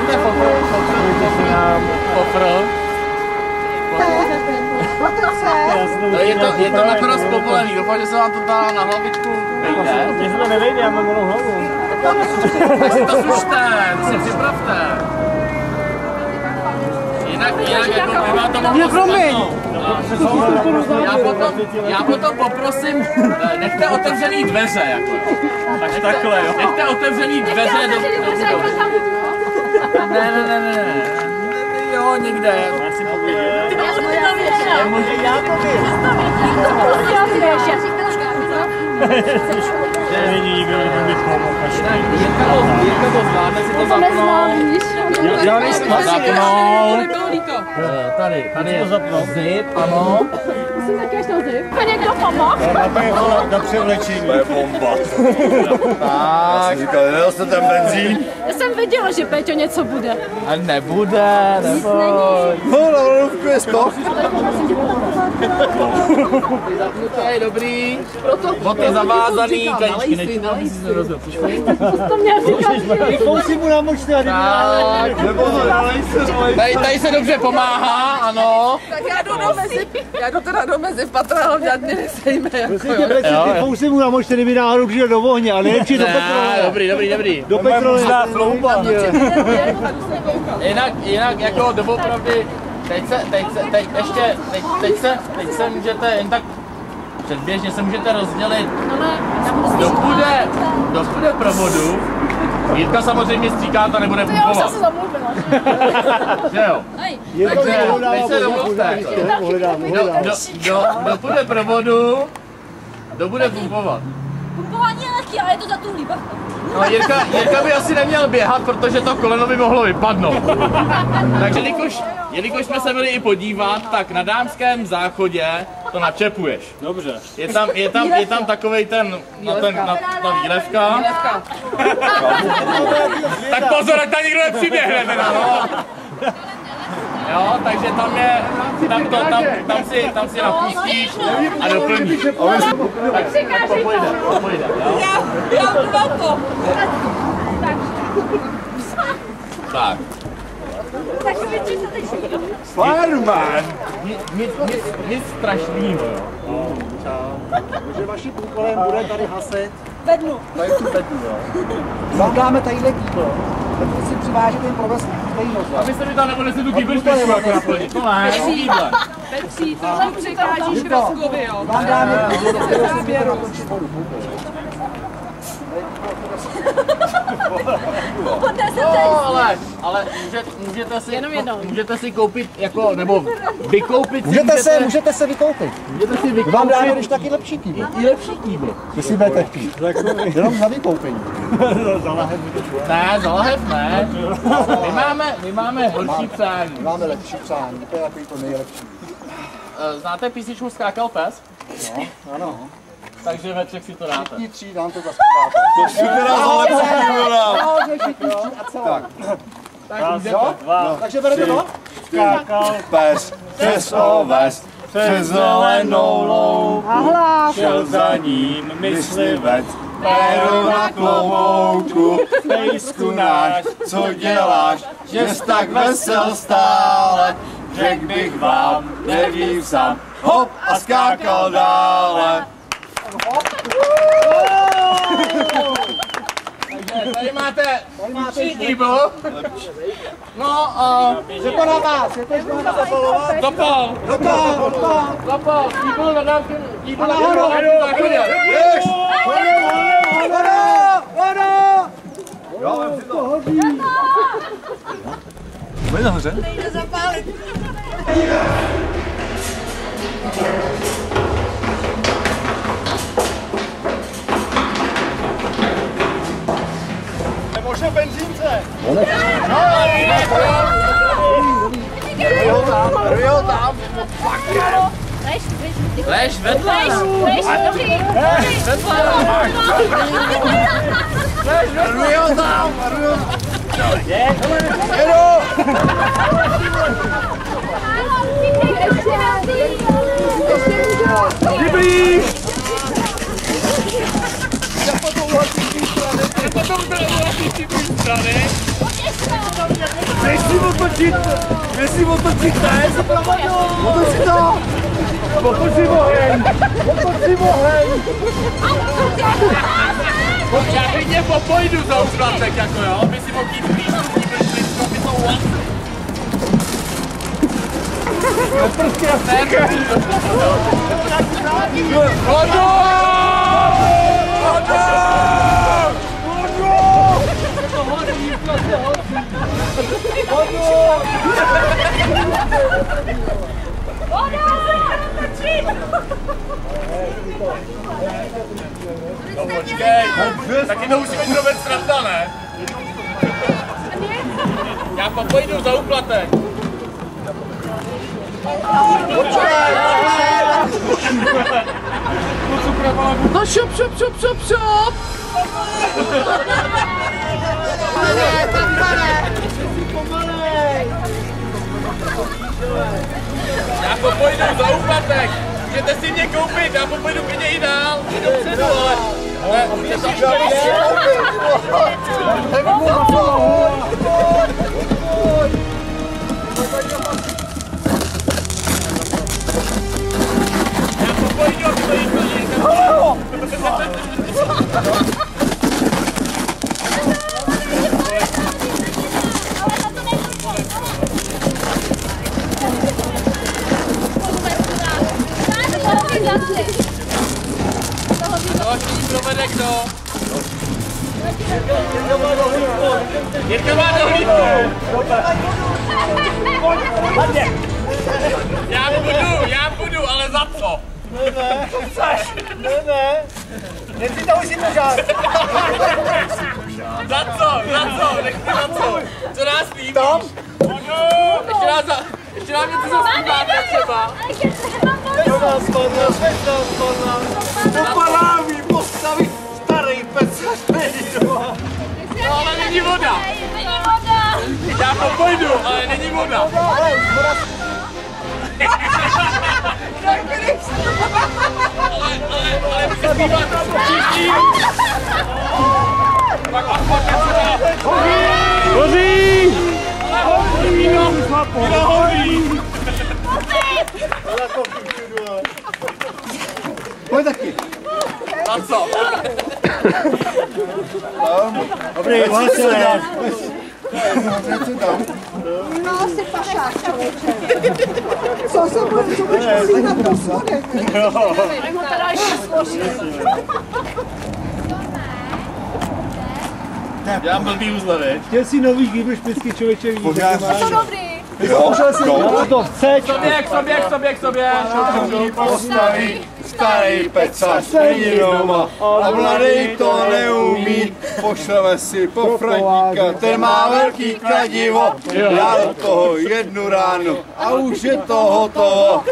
Vezměte kofr. Je to nakonec povolený, doufám, že se vám to dá na hlavičku vejde. Mně se to nevejde, já mám malou hlavu. Tak si to slušte, to si připravte. Jinak jako by vám to mohlo spadnout. Já potom poprosím, nechte otevřený dveře, jako. Takže takhle, jo? Nechte otevřený dveře do Ne. Jo, někde. Já si pověděl. Já možná já to vím. Není nikdo, kdo by pomohl. Jirka to zvládne si to zapnout. Já nejsem Zapnout. Tady je zip, ano. Musím taky ještě zip. To někdo pomohl? Na převlečení. To je bomba. Já Tak. jsem říkal, nedal jste ten benzín? Já jsem věděla, že Péťo něco bude. A nebude, nebo... No, na lanovku je skok. Zapnuté, dobrý. Boty zavázaný, kajíčky nečím, si rozbil. To měl říkat. Kousí mu namočte a Tak. Tady se dobře pomáhá, ano. Tak já jdu teda do mezi patra, hlavně ať mě nesejme. ty kousí mu namočte, kdyby náhodou přijel do ohně, ale nejlepší do petrole. Dobrý. Do petrole. Jinak jako doopravdy, teď se můžete jen tak předběžně se můžete rozdělit. Dokud provodu. Jirka samozřejmě stříkáta nebude fungovat. Já už se zamluvila. Že jo? Takže teď se domluvte. Dokud provodu, kdo bude pumpovat? Pumpování je lehký, ale je to za tu líba. No, Jirka by asi neměl běhat, protože to koleno by mohlo vypadnout. Takže jelikož jsme se byli i podívat, tak na dámském záchodě to načepuješ. Dobře. Je tam takovej ta výlevka. Tak pozor, ať tam nikdo nepřiběhne teda, no. Jo, takže tam si napustíš a doplníš. Tak to pojde, jo. Já jdu na to. Tak. Fireman! Nic strašného, jo. Takže vaším úkolem bude tady hasit. Vednu. Tady tu petu, jo. Vám dáme tadyhle kýbl. Tak si přivážete ten provaz stejnou. Aby se mi tam nebude si tu kýblšpešku jako naplnit. To ne, kýble. Petří, to tam překážíš Kraskovi, jo. Vám dáme kýbl, který si bude dokončit vodu. Ale můžete si koupit jako, nebo vykoupit si. Můžete se vykoupit. Můžete si vykoupit. Vám dáme když taky lepší kýbl. I lepší kýbl. Jestli budete chtít. Jenom za vykoupení. Ne, za lahev ne. My máme horší přání. Máme lepší přání, to je takový to nejlepší. Znáte písničku Skákal pes? No, ano. Takže ve třech si to dáte. Všichni tří nám to zaspíváte. To super Tak, takže berete to? Skákal pes přes oves, přes zelenou louku, šel za ním myslivec, péro na klobouku, pejsku náš, co děláš, že jsi tak vesel stále, řekl bych vám, nevím sám, hop a skákal dále. Tady máte lepší kýbl. No a... Je to na vás, je to na vás. Dopal. Kýbl na dálku. Kýbl na záchodě. Bude nahoře? Nejde zapálit. Možná benzínce. Jo, tam. Lež vedle. Jo, tam. Dobrý. Potom strany. Jestli otočit ne, otočit to! Otočit oheň! Otočit oheň! Já klidně popojdu za úplatek, jako jo, aby si mohl jít blízko, by to ulasili. Prostě na střiče! Vodu! No počkej, taky to musíme provést sranda, ne? Já popojdu za úplatek. No šup. Já popojdu za úplatek. Můžete si mě koupit, já popojdu klidně i dál. Jdu předu, ale... Ne, to já popojdu, aby to jízdali. Provede kdo? Jirka má dohlídku. Já budu, ale za co? Ne. Nechci to už si požádat. Za co? Nechci za co? Co nás líbíš? Tam? Ještě nám něco zaspíváte třeba. Spadla. Popaláví, postaví starý pec. No ale není voda. Já popojdu, ale není voda. Ale vy se zpíváte všichni. Pak Hoří! Víno hoří. Pojď taky. A co? Dobrý, vlastně. No, jsi pašák, člověče. Co se bude, co budeš musí na posledek? Tak ho teda ještě složit. Já blbý uzle, viď? Chtěl si nový gýbe špičky, člověče, víš, jak to máš. To dobrý. Co to chceš? K sobě. Postaví starý pecař, není doma a mladý to neumí. Pošleme si po Frantíka, ten má velký kladivo. Já do toho jednu ránu a už je to hotovo.